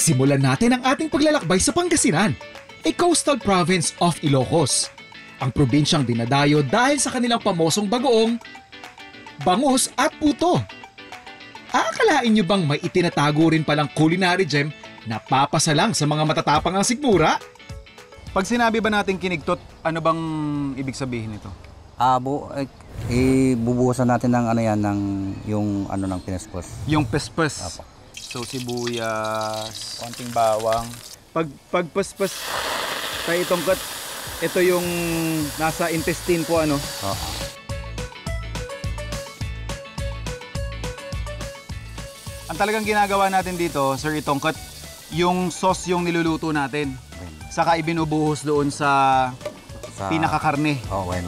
Simulan natin ang ating paglalakbay sa Pangasinan, a coastal province of Ilocos. Ang probinsyang dinadayo dahil sa kanilang pamosong bagoong, bangus at puto. Aakalain nyo bang may itinatago rin palang culinary gem na papasalang sa mga matatapang ang sigmura? Pag sinabi ba natin kinigtot, ano bang ibig sabihin nito? Ibubuhusan natin ng yung ng pinespos. Yung pespes. Apo. So sibuyas, konting bawang. Pag pespes tayo tongkat, ito yung nasa intestine po Oo. Ang talagang ginagawa natin dito, Sir Itongkat, yung sauce yung niluluto natin. Saka ibinubuhos doon sa pinakakarne. When.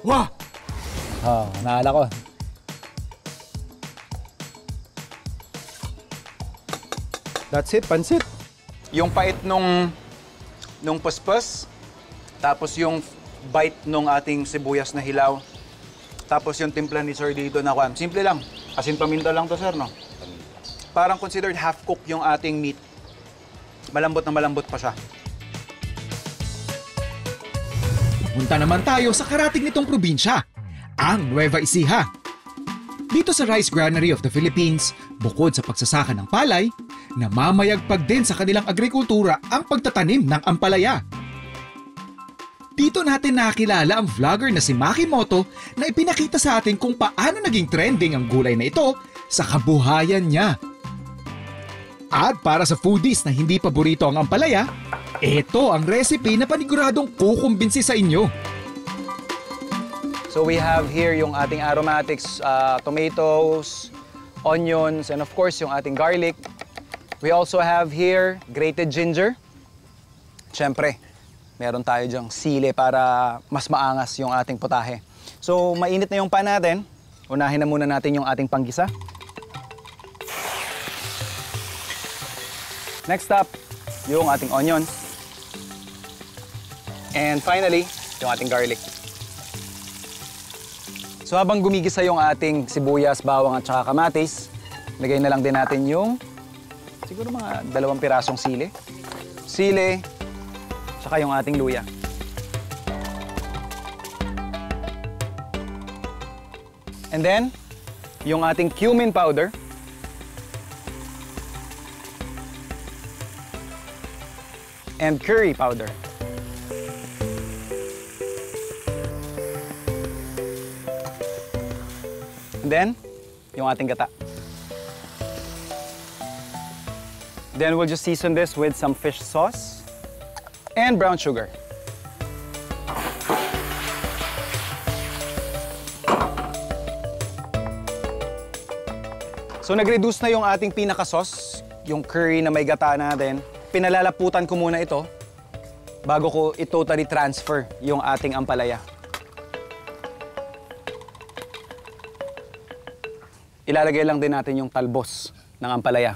Wah! Naala ko. That's it, pansit. Yung pait nung paspas, tapos yung bite nung ating sibuyas na hilaw, tapos yung timpla ni Sir dito na kwan. Simple lang. Asin paminta lang to, Sir, no? Parang considered half-cook yung ating meat. Malambot na malambot pa siya. Punta naman tayo sa karating nitong probinsya, ang Nueva Ecija. Dito sa Rice Granary of the Philippines, bukod sa pagsasaka ng palay, namamayagpag din sa kanilang agrikultura ang pagtatanim ng ampalaya. Dito natin nakilala ang vlogger na si Maki Moto na ipinakita sa atin kung paano naging trending ang gulay na ito sa kabuhayan niya. At para sa foodies na hindi paborito ang ampalaya, ito ang recipe na paniguradong kukumbinsi sa inyo. So we have here yung ating aromatics, tomatoes, onions, and of course yung ating garlic. We also have here grated ginger. Siyempre, meron tayo dyang sili para mas maangas yung ating putahe. So mainit na yung pan natin. Unahin na muna natin yung ating panggisa. Next up, yung ating onions. And finally, yung ating garlic. So habang gumigisa yung ating sibuyas, bawang at saka kamatis, lagay na lang din natin yung siguro mga 2 pirasong sili. Sili, saka yung ating luya. And then, yung ating cumin powder. And curry powder. And then, yung ating gata. Then we'll just season this with some fish sauce and brown sugar. So nag-reduce na yung ating pinaka-sauce, yung curry na may gata natin. Pinalalaputan ko muna ito bago ko i-totally transfer yung ating ampalaya. Ilalagay lang din natin yung talbos ng ampalaya.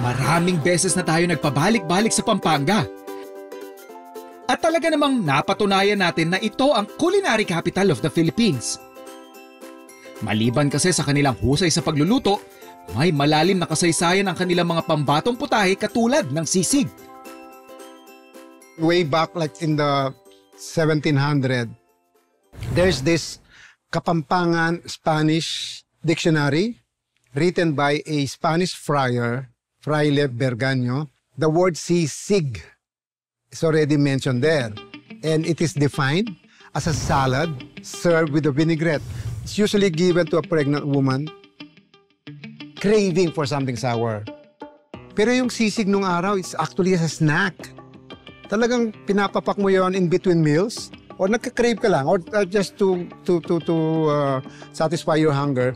Maraming beses na tayo nagpabalik-balik sa Pampanga. At talaga namang napatunayan natin na ito ang culinary capital of the Philippines. Maliban kasi sa kanilang husay sa pagluluto, may malalim na kasaysayan ang kanilang mga pambatong putahe katulad ng sisig. Way back like in the 1700, there's this Kapampangan Spanish dictionary written by a Spanish friar, Fraile Bergaño. The word sisig is already mentioned there, and it is defined as a salad served with a vinaigrette. It's usually given to a pregnant woman craving for something sour. Pero yung sisig nung araw is actually a snack. Talagang pinapapak mo yon in between meals, or nagka-crave ka lang, or just to satisfy your hunger.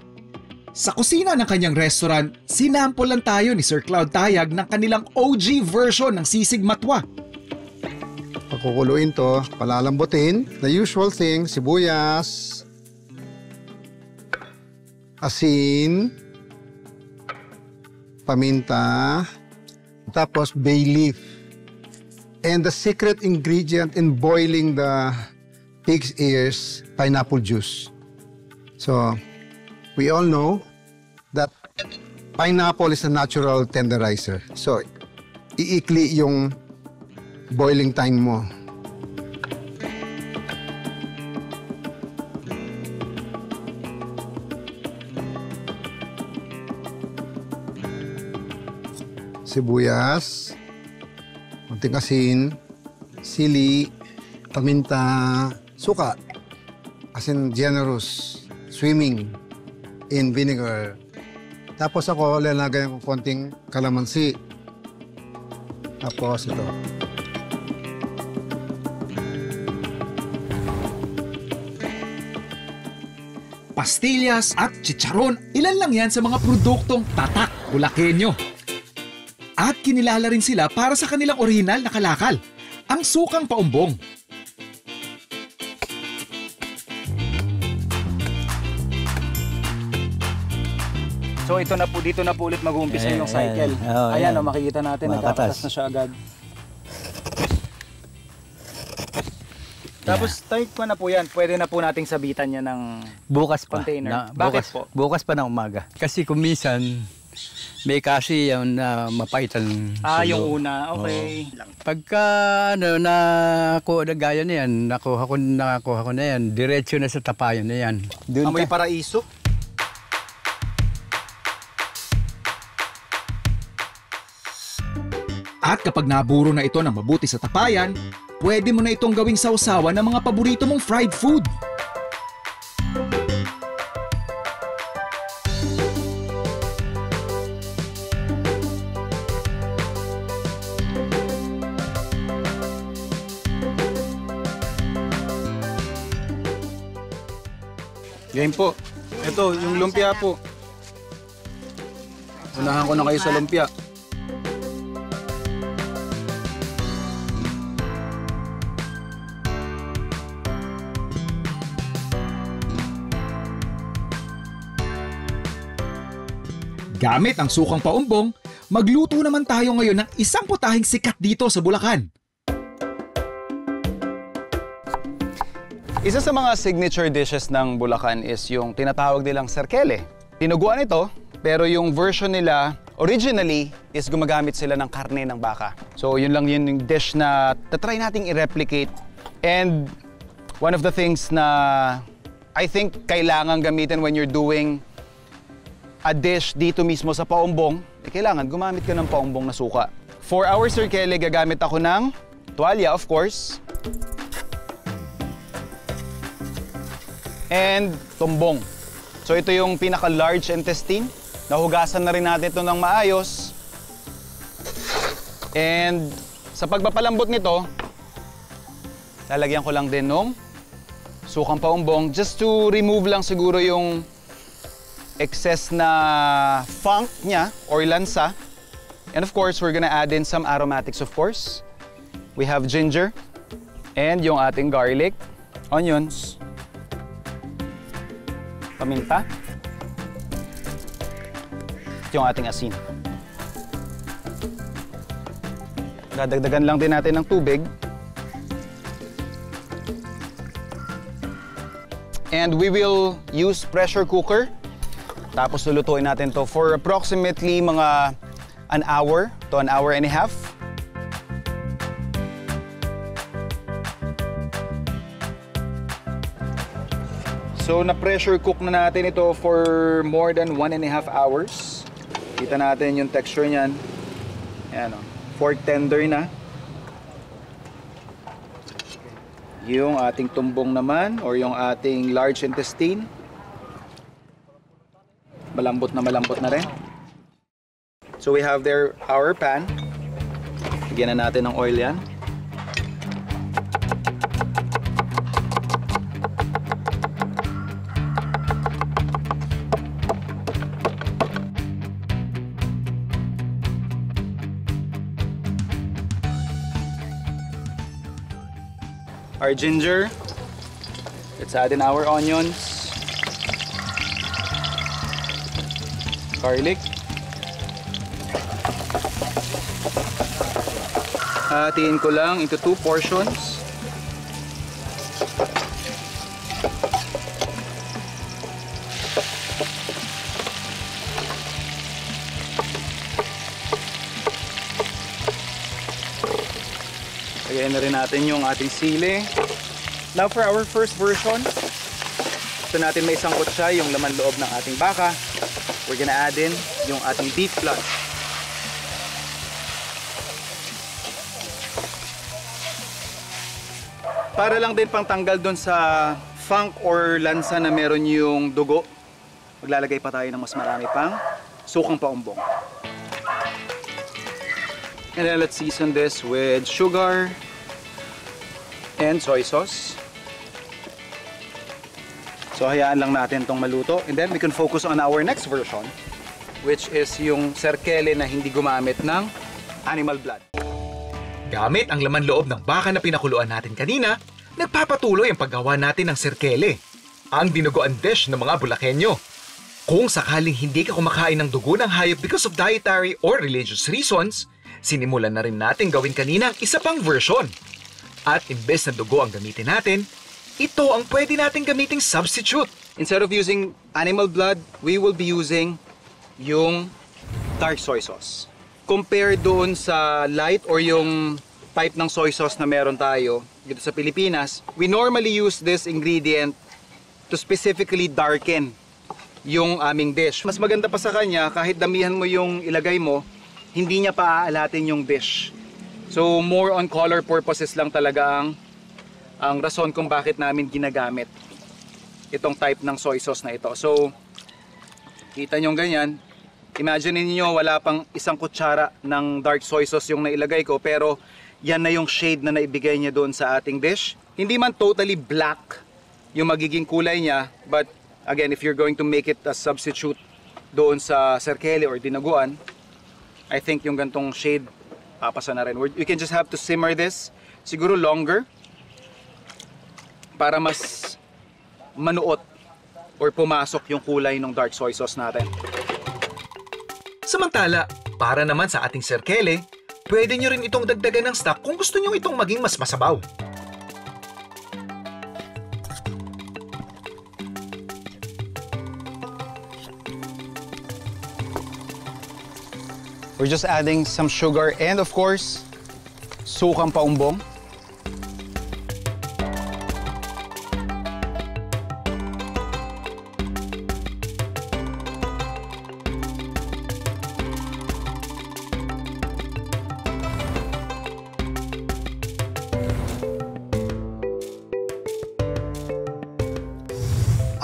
Sa kusina ng kanyang restaurant, sinample lang tayo ni Sir Cloud Tayag ng kanilang OG version ng sisig matwa. Pagkukuluin to, palalambutin, the usual thing, sibuyas, asin, paminta, tapos bay leaf. And the secret ingredient in boiling the pig's ears, pineapple juice. So, we all know that pineapple is a natural tenderizer. So, iikli yung boiling time mo. Sibuyas, konting asin, sili, paminta, suka. Asin generous, swimming in vinegar. Tapos ako, lalagyan ko konting kalamansi. Tapos ito. Pastillas at chicharon, ilan lang yan sa mga produktong tatak Bulakenyo. At kinilala rin sila para sa kanilang orihinal na kalakal, ang sukang paumbong. So ito na po, dito na po ulit mag-uumpisa yung cycle. Ayan, makikita natin, nagkakatas na siya agad. Tapos type ko na po yan, pwede na po nating sabitan yan ng Bukas pa. container. Bakit po? Bukas pa ng umaga. Kasi kung minsan, may kasi yung mapaitan. Yung una, okay. Pagka nakuha na gaya na yan, nakuha ko na yan, diretso na sa tapayan na yan. Amoy paraiso. At kapag naburo na ito ng mabuti sa tapayan, pwede mo na itong gawing sausawan ng mga paborito mong fried food. Game po. Ito, yung lumpia po. Unahan ko na kayo sa lumpia. Gamit ang sukang paumbong, magluto naman tayo ngayon ng isang putahing sikat dito sa Bulacan. Isa sa mga signature dishes ng Bulacan is yung tinatawag nilang serkele. Tinuguan ito, pero yung version nila originally is gumagamit sila ng karne ng baka. So yun lang yun yung dish na tatry nating i-replicate. And one of the things na I think kailangan gamitin when you're doing a dish dito mismo sa paumbong, kailangan gumamit ka ng paumbong na suka. For our serkele, gagamit ako ng tuwalya, of course. And tumbong. So ito yung pinaka-large intestine. Nahugasan na rin natin ito ng maayos. And sa pagpapalambot nito, lalagyan ko lang din ng sukang paumbong just to remove lang siguro yung excess na funk niya or lansa. And of course, we're gonna add in some aromatics, of course. We have ginger and yung ating garlic, onions, paminta, yung ating asin. Dadagdagan lang din natin ng tubig. And we will use pressure cooker. Tapos lulutuin natin to for approximately mga an hour to an hour and a half. So na-pressure cook na natin ito for more than 1.5 hours. Kita natin yung texture niyan. Ayan o. Fork tender na. Yung ating tumbong naman or yung ating large intestine. Malambot na rin. So we have there our pan. Lagyan na natin ng oil yan. Our ginger. Let's add in our onions. Garlic. Hatiin ko lang into 2 portions. Lagyan na rin natin yung ating sili. Now for our first version, ito natin may isang kutsa, yung laman loob ng ating baka. We're gonna add in yung ating beef blood. Para lang din pang tanggal doon sa funk or lansa na meron yung dugo, maglalagay pa tayo ng mas marami pang sukang paumbong. And then let's season this with sugar and soy sauce. So hayaan lang natin tong maluto. And then we can focus on our next version, which is yung serkele na hindi gumamit ng animal blood. Gamit ang laman loob ng baka na pinakuluan natin kanina, nagpapatuloy ang paggawa natin ng serkele, ang dinuguan dish ng mga Bulakenyo. Kung sakaling hindi ka kumakain ng dugo ng hayop because of dietary or religious reasons, sinimulan na rin natin gawin kanina ang isa pang version. At imbes na dugo ang gamitin natin, ito ang pwede natin gamiting substitute. Instead of using animal blood, we will be using yung dark soy sauce. Compare doon sa light or yung type ng soy sauce na meron tayo dito sa Pilipinas, we normally use this ingredient to specifically darken yung aming dish. Mas maganda pa sa kanya, kahit damihan mo yung ilagay mo, hindi niya pa aalatin yung dish. So more on color purposes lang talaga ang rason kung bakit namin ginagamit itong type ng soy sauce na ito. So kita nyo ganyan, imagine niyo wala pang isang kutsara ng dark soy sauce yung nailagay ko, pero yan na yung shade na naibigay niya doon sa ating dish. Hindi man totally black yung magiging kulay niya, but again, if you're going to make it a substitute doon sa serkele or dinaguan, I think yung gantong shade papasa na rin. You can just have to simmer this siguro longer para mas manuot or pumasok yung kulay ng dark soy sauce natin. Samantala, para naman sa ating serkele, pwede nyo rin itong dagdagan ng stock kung gusto nyo itong maging mas masabaw. We're just adding some sugar and of course, sukang paumbong.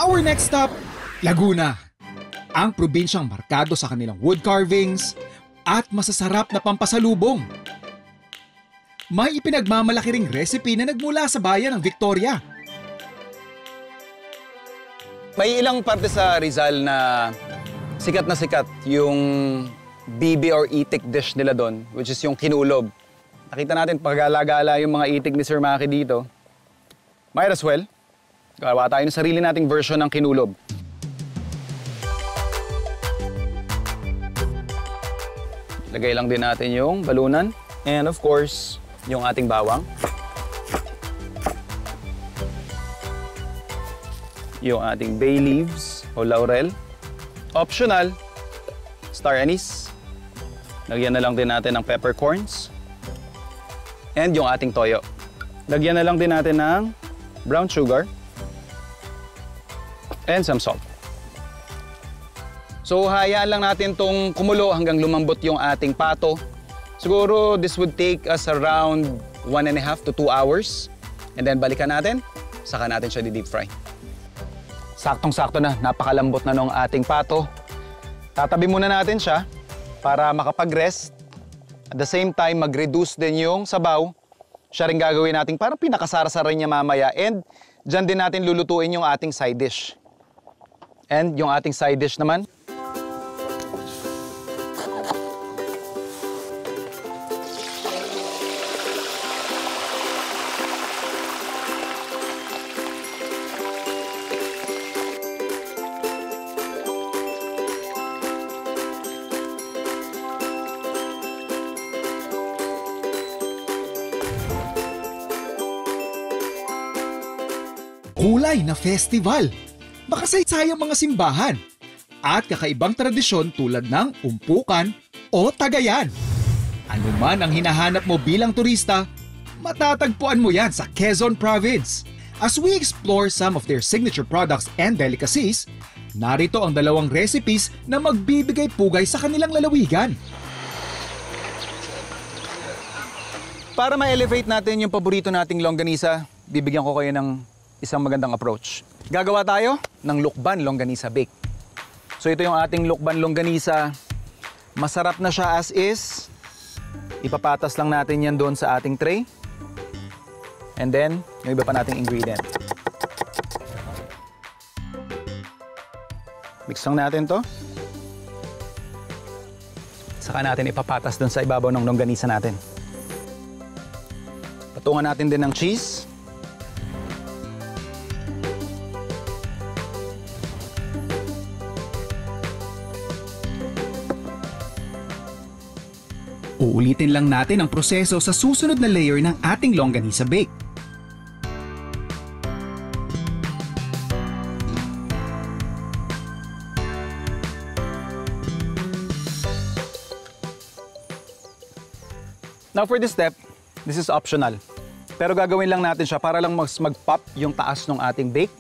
Our next stop, Laguna. Ang probinsyang markado sa kanilang wood carvings at masasarap na pampasalubong. May ipinagmamalaki ring recipe na nagmula sa bayan ng Victoria. May ilang parte sa Rizal na sikat yung bibi or itik dish nila doon, which is yung kinulob. Nakita natin pag-gala-gala yung mga itik ni Sir Maki dito. Might as well, gawa tayo ng sarili nating version ng kinulob. Lagay lang din natin yung balunan. And of course, yung ating bawang. Yung ating bay leaves o laurel. Optional, star anise. Lagyan na lang din natin ng peppercorns. And yung ating toyo. Lagyan na lang din natin ng brown sugar. And some salt. So hayaan lang natin tong kumulo hanggang lumambot yung ating pato. Siguro this would take us around 1.5 to 2 hours. And then balikan natin, saka natin siya di-deep fry. Saktong-sakto na, napakalambot na nung ating pato. Tatabi muna natin siya para makapag-rest. At the same time, mag-reduce din yung sabaw. Siya rin gagawin natin para pinakasara-sara niya mamaya. And dyan din natin lulutuin yung ating side dish. And yung ating side dish naman, makulay na festival, makasaysayang mga simbahan, at kakaibang tradisyon tulad ng umpukan o tagayan. Ano man ang hinahanap mo bilang turista, matatagpuan mo yan sa Quezon Province. As we explore some of their signature products and delicacies, narito ang 2 recipes na magbibigay pugay sa kanilang lalawigan. Para ma-elevate natin yung paborito nating longganisa, bibigyan ko kayo ng isang magandang approach. Gagawa tayo ng Lukban Longganisa Bake. So ito yung ating Lukban Longganisa. Masarap na siya as is. Ipapatas lang natin yan doon sa ating tray. And then, yung iba pa nating ingredient. Mix lang natin to. Saka natin ipapatas doon sa ibabaw ng longganisa natin. Patungan natin din ng cheese. Uulitin lang natin ang proseso sa susunod na layer ng ating longganisa bake. Now for this step, this is optional. Pero gagawin lang natin siya para lang mag-pop yung taas ng ating bake.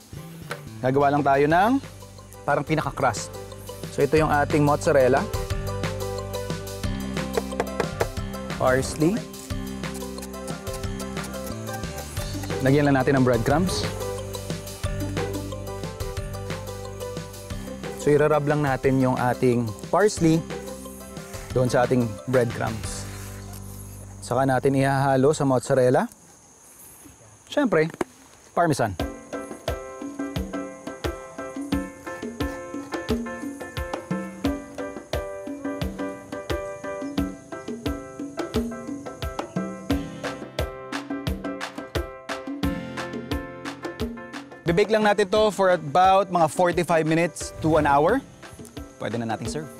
Gagawa lang tayo ng parang pinaka-crust. So ito yung ating mozzarella. Parsley. Lagyan lang natin ng breadcrumbs. So irarab lang natin yung ating parsley doon sa ating breadcrumbs. Saka natin ihahalo sa mozzarella. Siyempre, parmesan. Bibake lang natin to for about mga 45 minutes to 1 hour. Pwede na nating serve.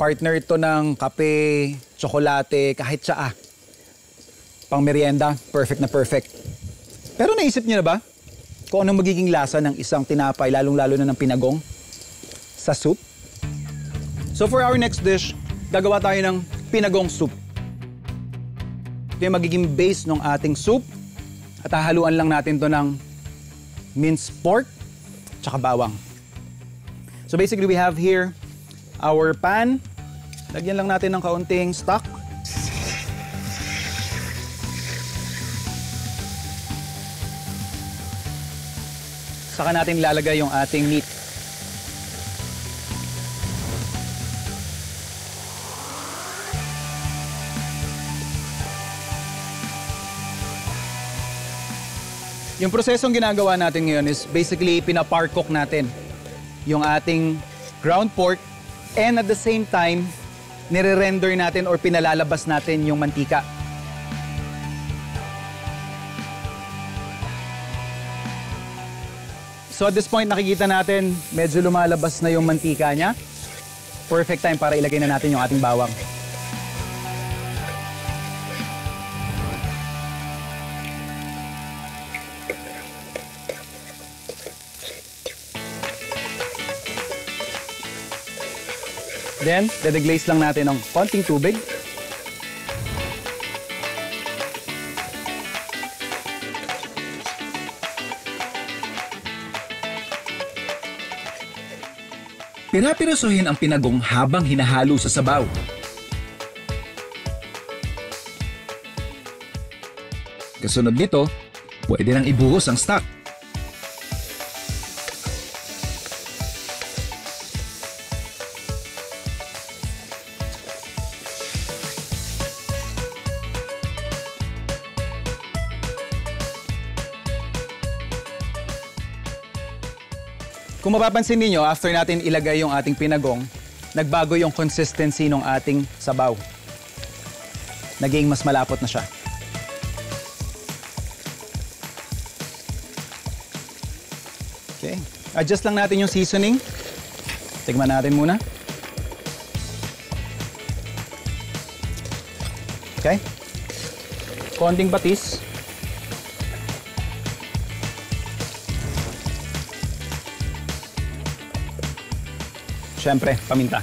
Partner ito ng kape, tsokolate, kahit tsaa. Pang merienda, perfect na perfect. Pero naisip niyo na ba kung anong magiging lasa ng isang tinapay, lalong-lalo na ng pinagong, sa soup? So for our next dish, gagawa tayo ng pinagong soup. Ito yung magiging base ng ating soup at hahaluan lang natin to ng minced pork tsaka bawang. So basically we have here our pan. Lagyan lang natin ng kaunting stock. Saka natin ilalagay yung ating meat. Yung prosesong ginagawa natin ngayon is basically pinapar cook natin yung ating ground pork and at the same time nire-render natin or pinalalabas natin yung mantika. So at this point nakikita natin medyo lumalabas na yung mantika niya. Perfect time para ilagay na natin yung ating bawang. Then, dedeglaze lang natin ng konting tubig. Pira-pirasohin ang pinagong habang hinahalo sa sabaw. Kasunod nito, pwede nang ibuhos ang stock. Kung mapapansin niyo, after natin ilagay yung ating pinagong, nagbago yung consistency ng ating sabaw. Naging mas malapot na siya. Okay. Adjust lang natin yung seasoning. Tignan natin muna. Okay. Konting patis. Siyempre, paminta.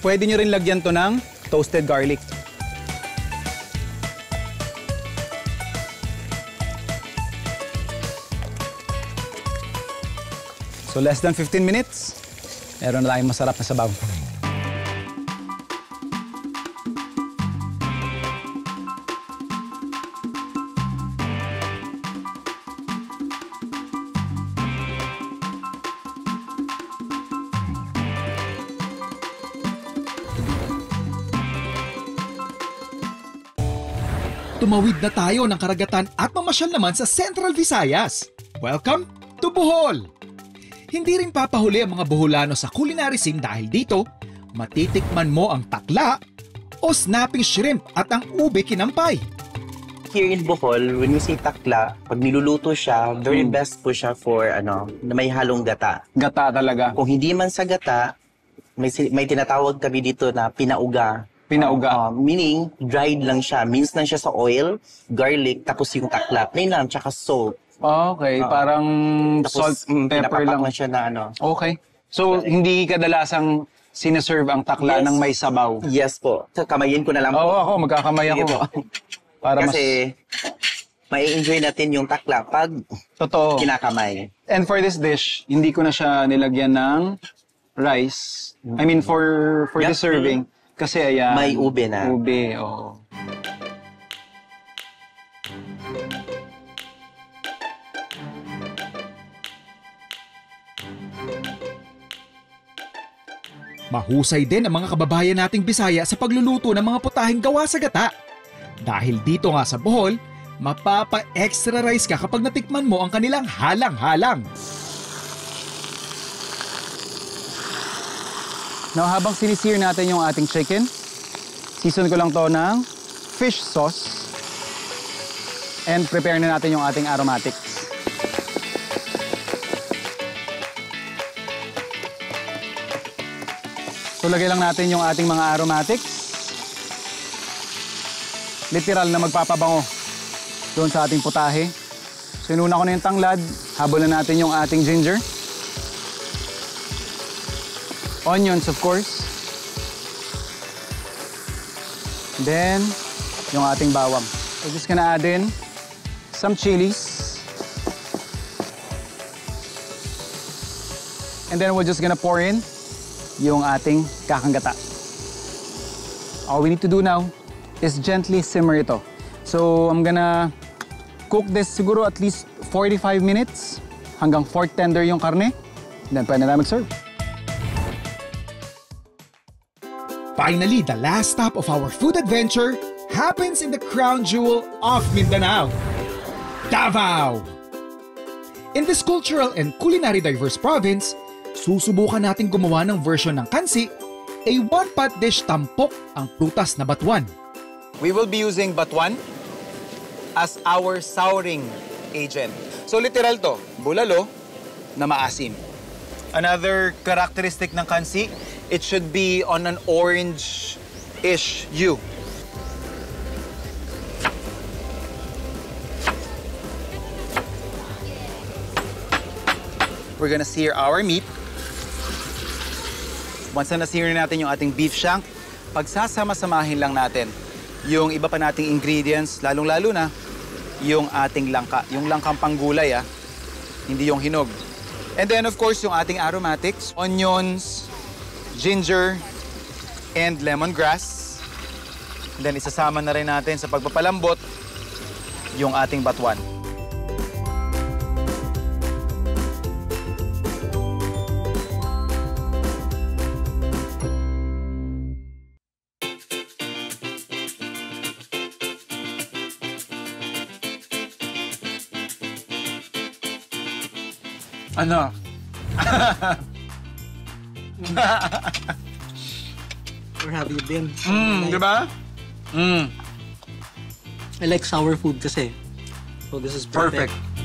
Pwede nyo rin lagyan to ng toasted garlic. So less than 15 minutes, meron na tayong masarap na sabaw. Tumawid na tayo ng karagatan at mamasyal naman sa Central Visayas. Welcome to Bohol! Hindi rin papahuli ang mga Boholano sa culinary scene dahil dito, matitikman mo ang takla o snapping shrimp at ang ube kinampay. Here in Bohol, when we say takla, pag niluluto siya, very best po siya for na may halong gata. Gata talaga. Kung hindi man sa gata, may tinatawag kami dito na pinauga. Pinauga. Meaning, dried lang siya. Minced lang siya sa oil, garlic, tapos yung takla. Plain lang, tsaka salt. Okay, parang Tapos, salt, pepper lang. siya na Okay. So, hindi kadalasang sineserve ang takla Yes. ng may sabaw? Yes po. So, kamayin ko na lang po. Oo, ako, magkakamay Sige ako. po. Para Kasi, may enjoy natin yung takla pag totoo. kinakamay. And for this dish, hindi ko na siya nilagyan ng rice. I mean, for Yep. the serving. Kasi ayan. May ube na. Ube, oo. Mahusay din ang mga kababayan nating Bisaya sa pagluluto ng mga putahing gawa sa gata. Dahil dito nga sa Bohol, mapapa-extra rice ka kapag natikman mo ang kanilang halang-halang. Now, habang sinisir natin yung ating chicken, season ko lang to ng fish sauce and prepare na natin yung ating aromatics. So, lagay lang natin yung ating mga aromatics. Literal na magpapabango doon sa ating putahe. So, inuna ko na yung tanglad. Habol na natin yung ating ginger. Onions, of course. Then, yung ating bawang. We're just gonna add in some chilies. And then we're just gonna pour in yung ating kakanggata. All we need to do now is gently simmer ito. So, I'm gonna cook this siguro at least 45 minutes hanggang fork tender yung karne. Then, pwede na mag-serve. Finally, the last stop of our food adventure happens in the crown jewel of Mindanao, Davao. In this cultural and culinary diverse province, susubukan natin gumawa ng version ng kansi, a one-pot dish tampok ang prutas na batuan. We will be using batuan as our souring agent. So literal to, bulalo na maasim. Another characteristic ng kansi, it should be on an orange-ish hue. We're gonna sear our meat. Once na na-sear natin yung ating beef shank, pagsasama-samahin lang natin yung iba pa nating ingredients, lalong-lalo na yung ating langka. Yung langkang panggulay, hindi yung hinog. And then, of course, yung ating aromatics, onions, ginger, and lemongrass. And then, isasama na rin natin sa pagpapalambot yung ating batuan. Ano? Where have you been? Di ba? I like sour food kasi. So this is perfect. Perfect.